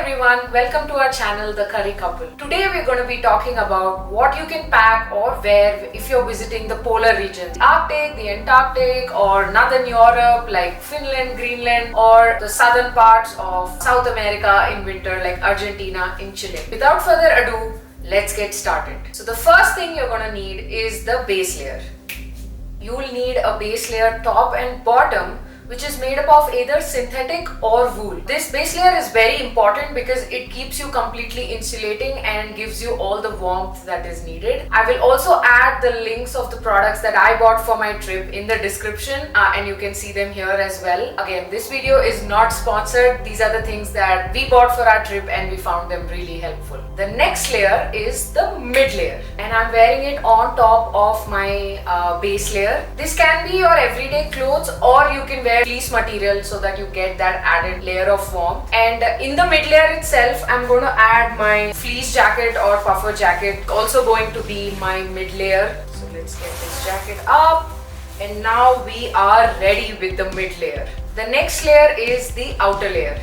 everyone, welcome to our channel The Curry Couple. Today we're going to be talking about what you can pack or wear if you're visiting the polar regions, Arctic, the Antarctic, or northern Europe like Finland, Greenland, or the southern parts of South America in winter like Argentina and Chile. Without further ado, let's get started. So the first thing you're going to need is the base layer. You will need a base layer top and bottom, which is made up of either synthetic or wool. This base layer is very important because it keeps you completely insulating and gives you all the warmth that is needed. I will also add the links of the products that I bought for my trip in the description and you can see them here as well. Again, this video is not sponsored. These are the things that we bought for our trip and we found them really helpful. The next layer is the mid layer and I'm wearing it on top of my base layer. This can be your everyday clothes or you can wear fleece material so that you get that added layer of warmth. And in the mid layer itself, I'm going to add my fleece jacket or puffer jacket, also going to be my mid layer. So let's get this jacket up, and now we are ready with the mid layer. The next layer is the outer layer.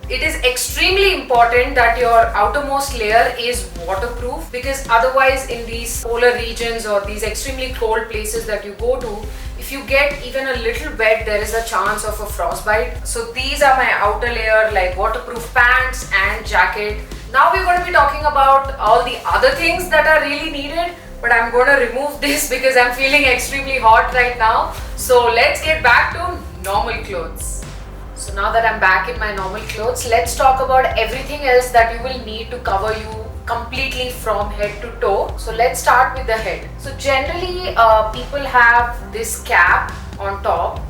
It is extremely important that your outermost layer is waterproof, because otherwise in these polar regions or these extremely cold places that you go to, if you get even a little wet, there is a chance of a frostbite. So these are my outer layer, like waterproof pants and jacket. Now we're going to be talking about all the other things that are really needed, but I'm going to remove this because I'm feeling extremely hot right now. So let's get back to normal clothes. So now that I'm back in my normal clothes, let's talk about everything else that you will need to cover you completely from head to toe. So let's start with the head. So generally people have this cap on top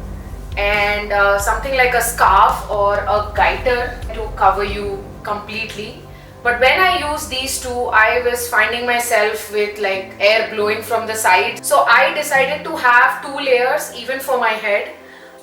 and something like a scarf or a gaiter to cover you completely. But when I use these two, I was finding myself with like air blowing from the side. So I decided to have two layers even for my head.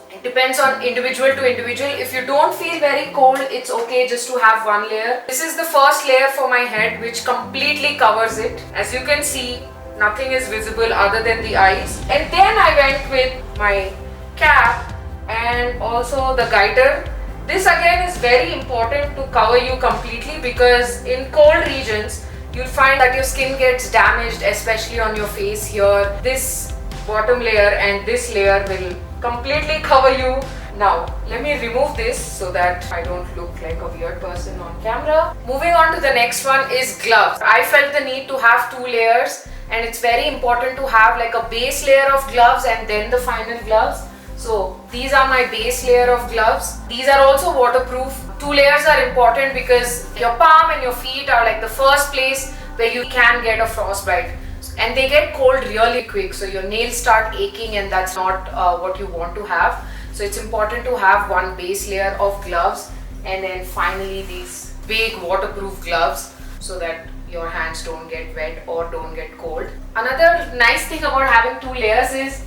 It depends on individual to individual. If you don't feel very cold, it's okay just to have one layer. This is the first layer for my head, which completely covers it. As you can see, nothing is visible other than the eyes. And then I went with my cap and also the gaiter. This again is very important to cover you completely, because in cold regions, you'll find that your skin gets damaged, especially on your face here. This bottom layer and this layer will completely cover you. Now let me remove this so that I don't look like a weird person on camera. Moving on to the next one is gloves. I felt the need to have two layers, and it's very important to have like a base layer of gloves and then the final gloves. So these are my base layer of gloves. These are also waterproof. Two layers are important because your palm and your feet are like the first place where you can get a frostbite. And they get cold really quick, so your nails start aching, and that's not what you want to have. So it's important to have one base layer of gloves and then finally these big waterproof gloves so that your hands don't get wet or don't get cold. Another nice thing about having two layers is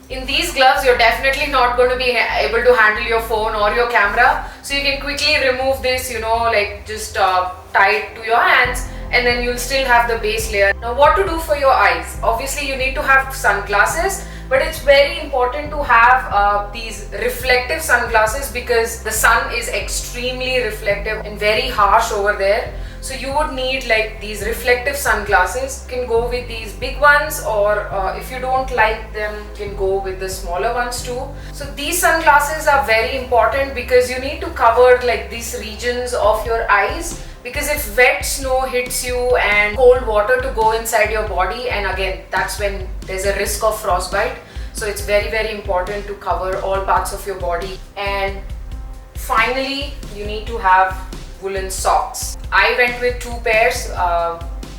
in these gloves you're definitely not going to be able to handle your phone or your camera, so you can quickly remove this, like just tie it to your hands, and then you'll still have the base layer. Now what to do for your eyes? Obviously you need to have sunglasses, but it's very important to have these reflective sunglasses because the sun is extremely reflective and very harsh over there. So you would need like these reflective sunglasses. You can go with these big ones, or if you don't like them, you can go with the smaller ones too. So these sunglasses are very important because you need to cover like these regions of your eyes, because if wet snow hits you and cold water to go inside your body, and again that's when there's a risk of frostbite. So it's very, very important to cover all parts of your body. And finally you need to have woolen socks. I went with two pairs.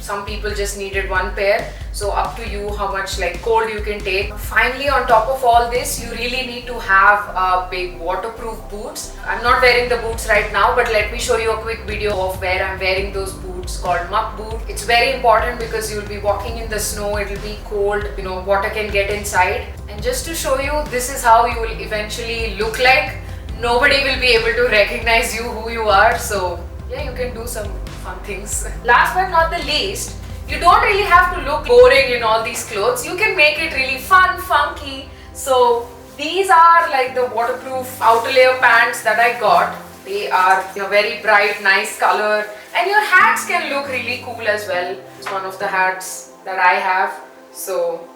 Some people just needed one pair, so up to you how much like cold you can take. Finally, on top of all this, you really need to have big waterproof boots. I'm not wearing the boots right now, but let me show you a quick video of where I'm wearing those boots, called muck boot. It's very important because you'll be walking in the snow, it'll be cold, water can get inside. And just to show you, this is how you will eventually look like. Nobody will be able to recognize you, who you are. So yeah, you can do some fun things. Last but not the least, you don't really have to look boring in all these clothes. You can make it really fun, funky. So these are like the waterproof outer layer pants that I got. They are very bright, nice color, and your hats can look really cool as well. It's one of the hats that I have, so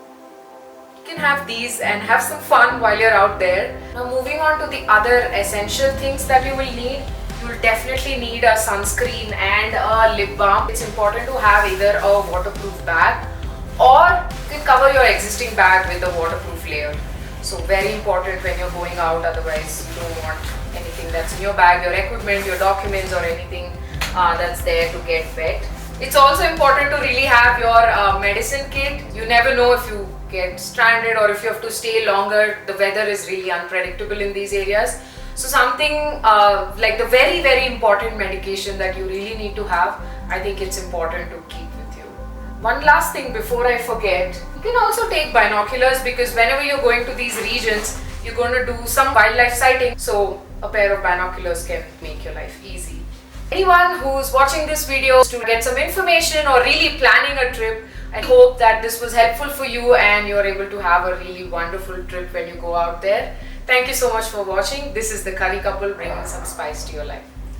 you can have these and have some fun while you're out there. Now moving on to the other essential things that you will need. You will definitely need a sunscreen and a lip balm. It's important to have either a waterproof bag, or you can cover your existing bag with a waterproof layer. So very important when you're going out, otherwise you don't want anything that's in your bag, your equipment, your documents, or anything that's there to get wet. It's also important to really have your medicine kit. You never know if you get stranded or if you have to stay longer. The weather is really unpredictable in these areas. So something like the very important medication that you really need to have, I think it's important to keep with you. One last thing before I forget, you can also take binoculars, because whenever you're going to these regions, you're going to do some wildlife sighting. So a pair of binoculars can make your life easy. Anyone who's watching this video to get some information or really planning a trip, I hope that this was helpful for you and you're able to have a really wonderful trip when you go out there. Thank you so much for watching. This is the Curry Couple, bringing some spice to your life.